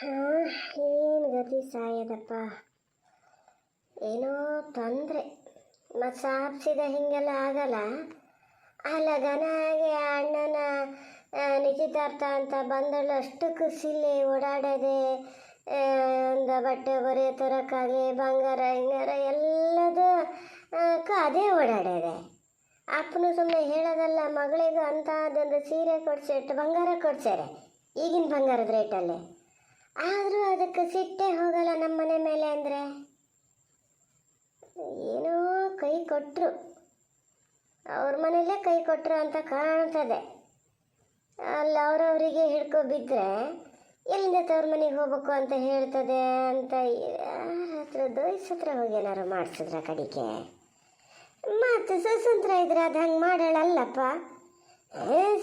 ಏನು ಗತಿ ಸಾಯದಪ್ಪ, ಏನೋ ತೊಂದರೆ. ಮತ್ತು ಸಾಪಿಸಿದ ಹಿಂಗೆಲ್ಲ ಆಗಲ್ಲ. ಆ ಲಗನಾಗಿ ಅಣ್ಣನ ನಿಶ್ಚಿತಾರ್ಥ ಅಂತ ಬಂದಳು, ಅಷ್ಟಕ್ಕೂ ಸಿಲ್ಲಿ ಓಡಾಡೋದೆ, ಒಂದು ಬಟ್ಟೆ ಬರೆ ತರೋಕ್ಕಾಗಲಿ ಬಂಗಾರ ಹಿಂಗಾರ ಎಲ್ಲದೂ ಅದೇ ಓಡಾಡೋದೆ. ಅಪ್ಪನು ಸುಮ್ಮನೆ ಹೇಳೋದಲ್ಲ, ಮಗಳಿಗೂ ಅಂತ ಅದೊಂದು ಸೀರೆ ಕೊಡ್ಸಿಟ್ಟು ಬಂಗಾರ ಕೊಡ್ಸ್ಯಾರೆ ಈಗಿನ ಬಂಗಾರದ ರೇಟಲ್ಲಿ. ಆದರೂ ಅದಕ್ಕೆ ಸಿಟ್ಟೇ ಹೋಗಲ್ಲ ನಮ್ಮ ಮನೆ ಮೇಲೆ. ಅಂದರೆ ಏನೋ ಕೈ ಕೊಟ್ಟರು, ಅವ್ರ ಮನೆಯಲ್ಲೇ ಕೈ ಕೊಟ್ಟರು ಅಂತ ಕಾಣ್ತದೆ. ಅಲ್ಲಿ ಅವರವರಿಗೆ ಹಿಡ್ಕೊಬಿದ್ರೆ ಎಲ್ಲಿಂದ ತವ್ರ ಮನೆಗೆ ಹೋಗ್ಬೇಕು ಅಂತ ಹೇಳ್ತದೆ ಅಂತ ಯಾರ ಹತ್ರ ದೋಯ್ಸ್ ಹತ್ರ ಹೋಗಿ ಏನಾರು ಮಾಡಿಸಿದ್ರ ಕಡಿಕೆ. ಮತ್ತು ಸ್ವತಂತ್ರ ಇದ್ರೆ ಅದು ಹಂಗೆ ಮಾಡೋಳಲ್ಲಪ್ಪ.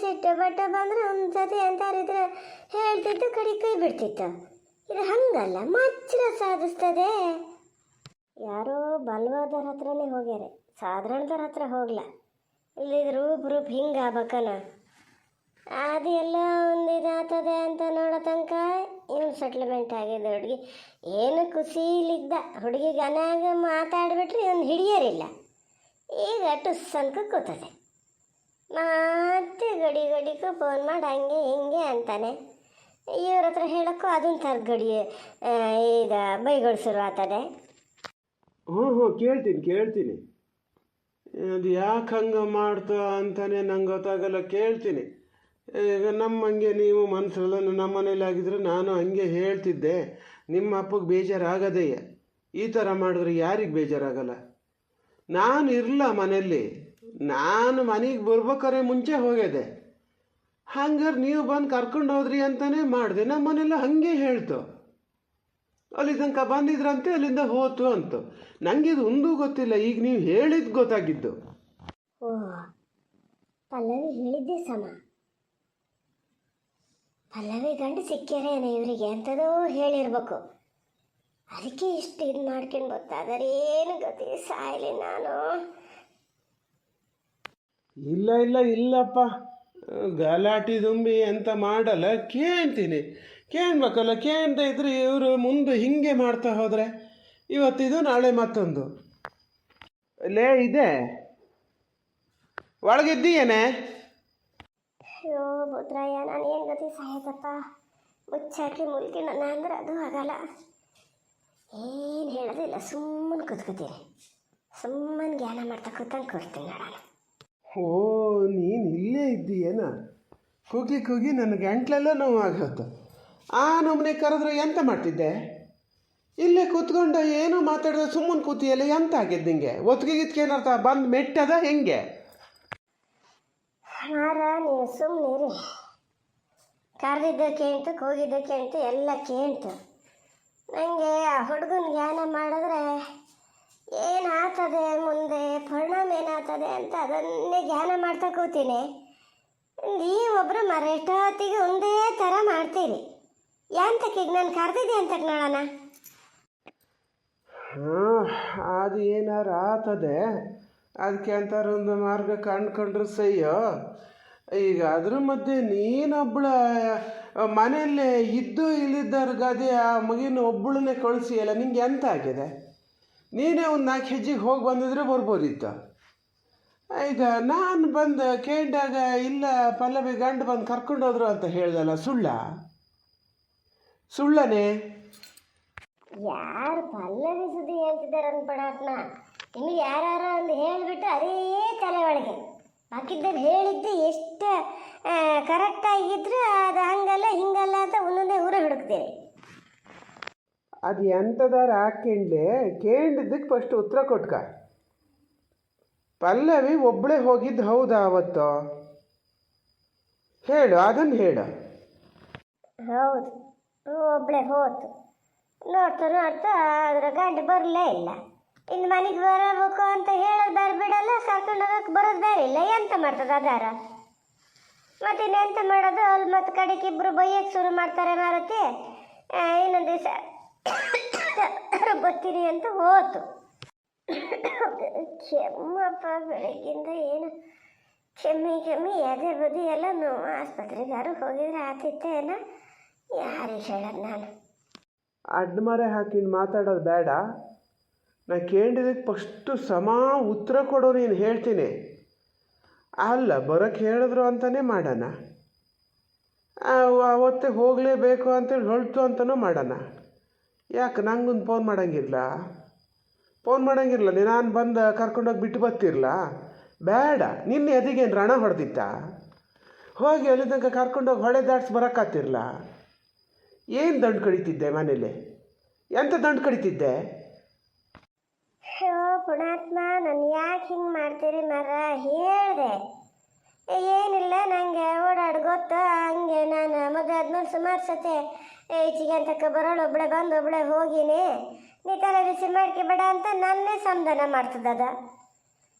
ಸಿಟ್ಟು ಬಟ್ಟೆ ಬಂದರೆ ಒಂದು ಸತಿ ಎಂತಾರಿದ್ರೆ ಹೇಳ್ತಿತ್ತು, ಕಡಿ ಕೈ ಬಿಡ್ತಿತ್ತು. ಇದು ಹಂಗಲ್ಲ, ಮಚ್ಚರ ಸಾಧಿಸ್ತದೆ. ಯಾರೋ ಬಲವಾದವ್ರ ಹತ್ರನೇ ಹೋಗ್ಯಾರೆ, ಸಾಧಾರಣದವ್ರ ಹತ್ರ ಹೋಗ್ಲ. ಇಲ್ಲಿದ್ರೆ ರೂಪ್ ಹಿಂಗೆ ಆಗ್ಬೇಕನ, ಅದು ಎಲ್ಲ ಒಂದು ಇದಾಗ್ತದೆ ಅಂತ ನೋಡೋ ತನಕ ಇವನು ಸೆಟ್ಲ್ಮೆಂಟ್ ಆಗಿದೆ. ಹುಡುಗಿ ಏನು ಖುಷಿಲಿದ್ದ, ಹುಡುಗಿ ಗನಾಗ ಮಾತಾಡ್ಬಿಟ್ರೆ ಇವನು ಹಿಡಿಯೋರಿಲ್ಲ. ಈಗ ಟುಸ್ ಅನ್ಕ ಕೂತದೆ, ಮತ್ತೆ ಗಡಿಗೂ ಫೋನ್ ಮಾಡಿ ಹಂಗೆ ಹಿಂಗೆ ಅಂತಾನೆ. ಇವ್ರ ಹತ್ರ ಹೇಳೋಕ್ಕೂ ಅದನ್ನು ತರ್ಗಡಿ ಈಗ ಬೈಗಳು ಶುರು ಆಗ್ತದೆ. ಹ್ಞೂ ಕೇಳ್ತೀನಿ. ಅದು ಯಾಕೆ ಹಂಗೆ ಮಾಡ್ತಾ ಅಂತಾನೆ ನಂಗೆ ಗೊತ್ತಾಗಲ್ಲ. ಕೇಳ್ತೀನಿ. ಈಗ ನಮ್ಮಂಗೆ ನೀವು ಮನಸ್ಸಲ್ಲ, ನಮ್ಮ ಮನೇಲಿ ಆಗಿದ್ರೆ ನಾನು ಹಂಗೆ ಹೇಳ್ತಿದ್ದೆ. ನಿಮ್ಮ ಅಪ್ಪಗೆ ಬೇಜಾರಾಗದೆಯೇ. ಈ ಥರ ಮಾಡಿದ್ರೆ ಯಾರಿಗೆ ಬೇಜಾರಾಗಲ್ಲ? ನಾನು ಇರಲ್ಲ ಮನೆಯಲ್ಲಿ, ನಾನು ಮನೆಗೆ ಬರ್ಬೇಕಾರೆ ಮುಂಚೆ ಹೋಗಿದೆ. ಹಂಗಾರೆ ನೀವು ಬಂದು ಕರ್ಕೊಂಡು ಹೋದ್ರಿ ಅಂತಲೇ ಮಾಡಿದೆ. ನಮ್ಮ ಮನೆಯಲ್ಲ ಹಾಗೆ ಹೇಳ್ತು, ಅಲ್ಲಿ ತನಕ ಬಂದಿದ್ರಂತೆ, ಅಲ್ಲಿಂದ ಹೋತು ಅಂತ. ನನಗೆ ಇದು ಒಂದೂ ಗೊತ್ತಿಲ್ಲ, ಈಗ ನೀವು ಹೇಳಿದ್ದು ಗೊತ್ತಾಗಿದ್ದು. ಓ, ಪಲ್ಲವಿ ಹೇಳಿದ್ದೆ ಸಮ. ಪಲ್ಲವಿ ಗಂಡು ಸಿಕ್ಕ್ಯಾರೇನ ಇವರಿಗೆ ಅಂತದೋ ಹೇಳಿರ್ಬೇಕು. ಅದಕ್ಕೆ ಇಷ್ಟು ಇದು ಮಾಡ್ಕೊಂಡು ಗೊತ್ತಾದರೆ ಏನು ಗತಿ ಸಾಯಲಿ ನಾನು. ಇಲ್ಲಪ್ಪ, ಗಲಾಟೆ ದುಂಬಿ ಅಂತ ಮಾಡಲ್ಲ. ಕೇಳ್ಬೇಕಲ್ಲ. ಕೇಳ್ತಾ ಇದ್ರೆ ಇವರು ಮುಂದೆ ಹಿಂಗೆ ಮಾಡ್ತಾ ಹೋದರೆ ಇವತ್ತಿದು ನಾಳೆ ಮತ್ತೊಂದು. ಲೇ ಇದೆ ಒಳಗಿದ್ದೀಯೇನೆ? ಅಯ್ಯೋ ಬುದ್ರಯ್ಯ, ನಾನು ಏನು ಗತಿ ಸಾಯದಪ್ಪ. ಮುಚ್ಚಾಕಿ ಮುಲ್ಕಿನ ಅಂದ್ರೆ ಅದು ಆಗಲ್ಲ. ಏನು ಹೇಳೋದಿಲ್ಲ, ಸುಮ್ಮನೆ ಕೂತ್ಕೋತೀನಿ. ಸುಮ್ಮನೆ ಜ್ಞಾನ ಮಾಡ್ತಾ ಕೂತಂಗೆ ಕೊಡ್ತೀನಿ ನೋಡೋಣ. ಓ, ನೀನು ಇಲ್ಲೇ ಇದ್ದೀಯೇನ? ಕೂಗಿ ನನ್ನ ಗಂಟ್ಲೆಲ್ಲ ನೋವಾಗತ್ತೆ. ಆ ನಮ್ಮನೆ ಕರೆದ್ರೆ ಎಂತ ಮಾಡ್ತಿದ್ದೆ? ಇಲ್ಲೇ ಕೂತ್ಕೊಂಡು ಏನೋ ಮಾತಾಡಿದ್ರೆ ಸುಮ್ಮನೆ ಕೂತಿಯಲ್ಲ, ಎಂತ ಆಗಿದ್ದು ನಿಂಗೆ? ಒತ್ತಿಗೆ ಏನರ್ಥ ಬಂದು ಮೆಟ್ಟದ ಹೆಂಗೆ? ನೀವು ಸುಮ್ಮನಿರಿ. ಕರೆದಿದ್ದ ಕೇಳ್ತು, ಕೂಗಿದ್ದ ಕೇಳ್ತು, ಎಲ್ಲ ಕೇಳ್ತು. ನನಗೆ ಆ ಹುಡುಗನ ಜ್ಞಾನ ಮಾಡಿದ್ರೆ ಏನಾಗ್ತದೆ, ಮುಂದೆ ಪರಿಣಾಮ ಏನಾಗ್ತದೆ ಅಂತ ಅದನ್ನೇ ಜ್ಞಾನ ಮಾಡ್ತಾ ಕೂತೀನಿ. ನೀವೊಬ್ಬರು ಮರೆಷ್ಟೊತ್ತಿಗೆ ಒಂದೇ ಥರ ಮಾಡ್ತೀರಿ. ಎಂತಕ್ಕೆ ಈಗ ನಾನು ಕರೆದಿದ್ದೆ ಅಂತ ನೋಡೋಣ. ಅದು ಏನಾರು ಆಗ್ತದೆ, ಅದಕ್ಕೆ ಅಂತಾರೆ ಒಂದು ಮಾರ್ಗ ಕಂಡ್ಕೊಂಡ್ರೆ ಸಯ್ಯೋ. ಈಗ ಅದ್ರ ಮಧ್ಯೆ ನೀನೊಬ್ಬಳ ಮನೆಯಲ್ಲೇ ಇದ್ದು ಇಲ್ಲಿದ್ದವ್ರ ಗದೆ ಆ ಮಗಿನ ಒಬ್ಬಳನ್ನೇ ಕಳಿಸಿಯಲ್ಲ, ನಿಂಗೆ ಎಂತ ಆಗಿದೆ? ನೀನೇ ಒಂದು 4 ಹೆಜ್ಜೆಗೆ ಹೋಗಿ ಬಂದಿದ್ರೆ ಬರ್ಬೋದಿತ್ತು. ಈಗ ನಾನು ಬಂದು ಕೇಳಿದಾಗ ಇಲ್ಲ ಪಲ್ಲವಿ ಗಂಡು ಬಂದು ಕರ್ಕೊಂಡೋದ್ರು ಅಂತ ಹೇಳ್ದಲ್ಲ, ಸುಳ್ಳನೇ? ಯಾರು ಪಲ್ಲವಿ ಸುದ್ದಿ ಹೇಳ್ತಿದ್ದಾರೆ ಅನ್ಬೇಡಾತ್ಮ. ನಿಮಗೆ ಯಾರು ಒಂದು ಹೇಳಿಬಿಟ್ಟು ಅದೇ ತಲೆ ಒಳಗೆ ಬಾಕಿದ್ದವ್ರು ಹೇಳಿದ್ದು ಎಷ್ಟು ಕರೆಕ್ಟಾಗಿದ್ರು ಅದು ಹಂಗಲ್ಲ ಹಿಂಗಲ್ಲ ಅಂತ ಒಂದೊಂದೇ ಊರ ಹುಡುಕ್ತೀರಿ. ಅದು ಎಂಥದಾರು ಕೇಳಿದ್ದಕ್ಕೆ ಫಸ್ಟ್ ಉತ್ತರ ಕೊಟ್ಕ. ಪಲ್ಲವಿ ಒಬ್ಬಳೇ ಹೋಗಿದ್ದು ಹೌದಾ ಅವತ್ತು? ಹೇಳು, ಅದನ್ನು ಹೇಳು. ಹೌದು, ಒಬ್ಬಳೇ ಹೋತು. ನೋಡ್ತಾ ಅದ್ರ ಗಂಡು ಬರಲೇ ಇಲ್ಲ. ಇನ್ನು ಮನೆಗೆ ಬರಬೇಕು ಅಂತ ಹೇಳೋದು ಬೇರೆ ಬಿಡಲ್ಲ, ಕರ್ಕೊಂಡು ಹೋಗಕ್ಕೆ ಬರೋದು ಬೇರೆ ಇಲ್ಲ. ಎಂತ ಮಾಡ್ತದೆ ಅದಾರ? ಮತ್ತು ಇನ್ನೆಂತ ಮಾಡೋದು? ಅಲ್ಲಿ ಮತ್ತು ಕಡೆಗೆ ಇಬ್ಬರು ಬೈಯಕ್ಕೆ ಶುರು ಮಾಡ್ತಾರೆ. ಮಾರತಿ ಇನ್ನೊಂದು ದಿವಸ ಬರ್ತೀನಿ ಅಂತ ಹೋತು. ಕೆಮ್ಮಪ್ಪ, ಬೆಳಗ್ಗಿಂದ ಏನು ಕೆಮ್ಮಿ ಎದೆ ಬದಿ ಎಲ್ಲ ನೋವು. ಆಸ್ಪತ್ರೆಗಾರು ಹೋಗಿದ್ರೆ ಆತಿತ್ತೇನ? ಯಾರಿಗೆ ಹೇಳೋದು ನಾನು? ಅಡ್ಡಮರೆ ಹಾಕಿಂಡು ಮಾತಾಡೋದು ಬೇಡ. ನಾ ಕೇಳಿದಕ್ಕೆ ಫಸ್ಟು ಉತ್ತರ ಕೊಡೋ ನೀನು ಹೇಳ್ತೀನಿ. ಅಲ್ಲ ಬರೋಕ್ಕೆ ಹೇಳಿದ್ರು ಅಂತಲೇ ಮಾಡೋಣ, ಅವತ್ತೇ ಹೋಗಲೇಬೇಕು ಅಂತೇಳಿ ಹೊರಟು ಅಂತಲೂ ಮಾಡೋಣ. ಯಾಕೆ ನಂಗೊಂದು ಫೋನ್ ಮಾಡೋಂಗಿರಲ್ಲ ನಾನು ಬಂದು ಕರ್ಕೊಂಡೋಗಿ ಬಿಟ್ಟು ಬರ್ತಿರಲ್ಲ? ಬೇಡ, ನಿನ್ನೆ ಎದಿಗೇನು ರಣ ಹೊಡೆದಿತ್ತ? ಹೋಗಿ ಅಲ್ಲಿ ತನಕ ಕರ್ಕೊಂಡೋಗಿ ಹೊಳೆ ದಾಟ್ಸಿ ಬರೋಕ್ಕಾಗ್ತಿರಲ್ಲ? ಏನು ದಂಡು ಕಡಿತಿದ್ದೆ ಮನೇಲಿ? ಎಂಥ ದಂಡು ಕಡಿತಿದ್ದೆ? ಪುಣಾತ್ಮ, ನಾನು ಯಾಕೆ ಹಿಂಗೆ ಮಾಡ್ತೀರಿ ಮರ? ಹೇಳಿದೆ ಏನಿಲ್ಲ, ನನಗೆ ಓಡಾಡಿ ಗೊತ್ತು. ಹಂಗೆ ನಾನು ಮದುವೆ ಆದ್ಮೇಲೆ ಸುಮಾರು ಸತಿ ಈಚೆಗೆ ಅಂತಕ್ಕೆ ಬರೋಳು ಒಬ್ಬಳೆ ಬಂದು ಒಬ್ಬಳೆ ಹೋಗಿನಿ, ನೀ ತಲೆ ಬಿಸಿ ಮಾಡ್ಕೊಬೇಡ ಅಂತ ನನ್ನೇ ಸಮಾಧಾನ ಮಾಡ್ತದದ.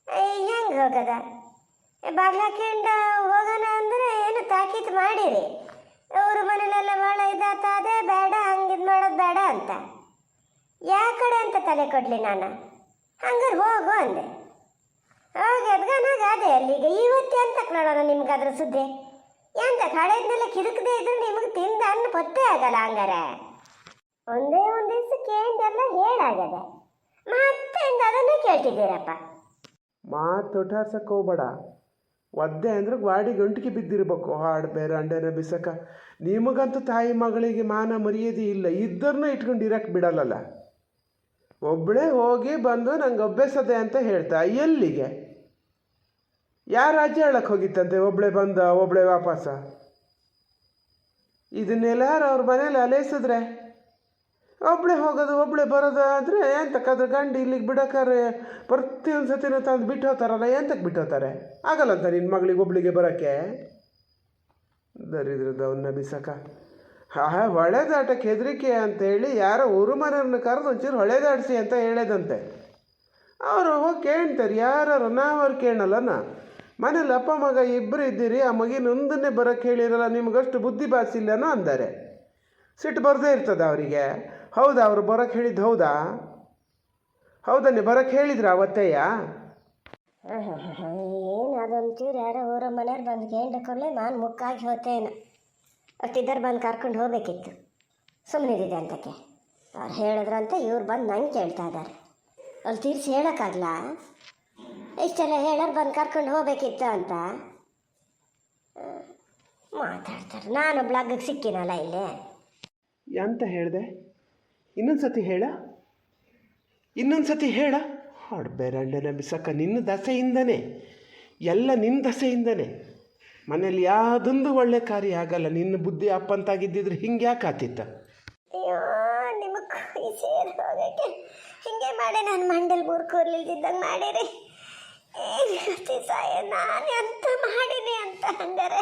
ಹೆಂಗೆ ಹೋಗದ? ಬಾಗ್ಲ ಹಾಕೊಂಡು ಹೋಗೋಣ ಅಂದರೆ ಏನು ತಾಕೀತು ಮಾಡಿರಿ, ಅವ್ರ ಮನೇಲೆಲ್ಲ ಭಾಳ ಇದಾತದೆ, ಬೇಡ ಹಂಗಿದು ಮಾಡೋದು ಬೇಡ ಅಂತ. ಯಾವ ಕಡೆ ಅಂತ ತಲೆ ಕೊಡಲಿ ನಾನು? ಹಂಗಾರೆ ಹೋಗು ಅಂದೆ. ಹೋಗಿ ಅದ್ಗಾನಾಗ ಅದೇ ಅಲ್ಲಿಗೆ ಇವತ್ತೇ ಅಂತ ನೋಡೋಣ ನಿಮ್ಗೆ ಅದ್ರ ಸುದ್ದಿ. ಎಂತ ಕಳೆದ್ನೆಲ್ಲ ಕಿರುಕದೇ ಇದ್ರೆ ನಿಮಗೆ ತಿಂದ ಅನ್ನ ಪತ್ತೆ ಆಗಲ್ಲ. ಹಂಗಾರೆ ಒಂದೇ ಒಂದು ದಿವಸ ಕೇಂದೆಲ್ಲ ಹೇಳಾಗದೆ, ಮತ್ತೆ ಅದನ್ನೇ ಕೇಳ್ತಿದ್ದೀರಪ್ಪ. ಮಾತೊಟಾರ್ಸಕ್ಕೆ ಹೋಗ್ಬೇಡ. ಒದ್ದೆ ಅಂದ್ರೆ ಗಾಡಿ ಗಂಟಿಗೆ ಬಿದ್ದಿರ್ಬೇಕು. ಹಾಡು ಬೇರೆ ಅಂಡೆನ ಬಿಸಕ. ನಿಮಗಂತೂ ತಾಯಿ ಮಗಳಿಗೆ ಮಾನ ಮರ್ಯಾದೆ ಇಲ್ಲ, ಇದ್ದರನ್ನ ಇಟ್ಕೊಂಡು ಇರಕ್ಕೆ ಬಿಡಲ್ಲಲ್ಲ. ಒಬ್ಬಳೇ ಹೋಗಿ ಬಂದು ನಂಗೆ ಅಭ್ಯಾಸದೆ ಅಂತ ಹೇಳ್ತಾ ಎಲ್ಲಿಗೆ? ಯಾರು ರಾಜ್ಯ ಹೇಳಕ್ಕೆ ಹೋಗಿತ್ತಂತೆ ಒಬ್ಬಳೇ ಬಂದ ಒಬ್ಬಳೇ ವಾಪಸ? ಇದನ್ನೆಲ್ಲಾರು ಅವ್ರ ಮನೇಲಿ ಅಲೇಸಿದ್ರೆ ಒಬ್ಬಳೇ ಹೋಗೋದು ಒಬ್ಬಳೇ ಬರೋದು ಆದರೆ ಎಂತಕ್ಕದ್ರ ಗಂಡು ಇಲ್ಲಿಗೆ ಬಿಡೋಕ್ಕಾರೆ ಪ್ರತಿಯೊಂದು ಸತಿನೂ ತಂದು ಬಿಟ್ಟು ಹೋಗ್ತಾರಲ್ಲ, ಎಂತಕ್ಕೆ ಬಿಟ್ಟು ಹೋಗ್ತಾರೆ? ಆಗಲ್ಲಂತ ನಿನ್ನ ಮಗಳಿಗೆ ಒಬ್ಳಿಗೆ ಬರೋಕ್ಕೆ? ದರಿದ್ರದ ಅವನ್ನ ಬಿಸಕ. ಹೊಳೆದಾಟಕ್ಕೆ ಹೆದರಿಕೆ ಅಂತೇಳಿ ಯಾರೋ ಊರು ಮನೆಯವ್ರನ್ನ ಕರೆದು ಒಂಚೂರು ಹೊಳೆದಾಡಿಸಿ ಅಂತ ಹೇಳೋದಂತೆ. ಅವರು ಹೋಗಿ ಕೇಳ್ತಾರೆ, ಯಾರು ನಾವ್ರು ಕೇಳಲ್ಲನ? ಮನೇಲಿ ಅಪ್ಪ ಮಗ ಇಬ್ಬರು ಇದ್ದೀರಿ, ಆ ಮಗಿನೊಂದನ್ನೇ ಬರೋಕ್ಕೆ ಹೇಳಿರಲ್ಲ, ನಿಮಗಷ್ಟು ಬುದ್ಧಿ ಬಾಸಿಲ್ಲನೋ ಅಂದಾರೆ. ಸಿಟ್ಟು ಬರದೇ ಇರ್ತದೆ ಅವರಿಗೆ. ಹೌದಾ, ಅವರು ಬರೋಕ್ಕೆ ಹೇಳಿದ್ದು ಹೌದಾ? ಹೌದನ್ನೇ ಬರೋಕ್ಕೆ ಹೇಳಿದ್ರ ಅವತ್ತೆಯ? ಏನು ಅದೊಂಚೂರು ಯಾರೋ ಊರ ಮನೆಯವ್ರು ಬಂದು ಕೇಂದ್ರಕೊಳ್ಳೆ ನಾನು ಮುಕ್ಕಾಗಿ ಹೋತೇನು. ಅಷ್ಟಿದ್ದಾರೆ ಬಂದು ಕರ್ಕೊಂಡು ಹೋಗ್ಬೇಕಿತ್ತು, ಸುಮ್ಮನಿದೆ ಅಂತಕ್ಕೆ. ಅವ್ರು ಹೇಳಿದ್ರಂತೆ ಇವ್ರು ಬಂದು ನಂಗೆ ಕೇಳ್ತಾ ಇದ್ದಾರೆ. ಅಲ್ಲಿ ತೀರಿಸಿ ಹೇಳೋಕ್ಕಾಗಲ್ಲ? ಇಷ್ಟೆಲ್ಲ ಹೇಳೋರು ಬಂದು ಕರ್ಕೊಂಡು ಹೋಗ್ಬೇಕಿತ್ತು ಅಂತ ಮಾತಾಡ್ತಾರೆ. ನಾನು ಬ್ಲಾಗಿಗೆ ಸಿಕ್ಕಿನಲ್ಲ ಇಲ್ಲಿ. ಎಂತ ಹೇಳಿದೆ? ಇನ್ನೊಂದು ಸತಿ ಹೇಳ. ಹಾಡು ಬೇರೆ ಅಂಡನ ಬಿಸಕ್ಕ. ನಿನ್ನ ದಸೆಯಿಂದನೇ ಎಲ್ಲ, ನಿನ್ನ ದಸೆಯಿಂದನೇ ಮನೇಲಿ ಯಾವುದೊಂದು ಒಳ್ಳೆ ಕಾರ್ಯ ಆಗಲ್ಲ. ನಿನ್ನ ಬುದ್ಧಿ ಅಪ್ಪಂತಾಗಿದ್ದಿದ್ರೆ ಹಿಂಗೆ ಯಾಕೆ ಆತಿತ್ತ? ಅಯ್ಯೋ, ನಿಮಗೆ ಈ ಸೇರಿ ಹೋಗಕ್ಕೆ ಹಿಂಗೆ ಮಾಡಿ ನಾನು ಮಂಡಲ್ ಬೂರ್ಕೋರ್ಲಿಲ್ದಿದ್ದಂಗೆ ಮಾಡಿರಿ. ಏನು ಸಾಯ ನಾನು ಎಂತ ಮಾಡೀನಿ ಅಂತ ಹಂಗಾರೆ?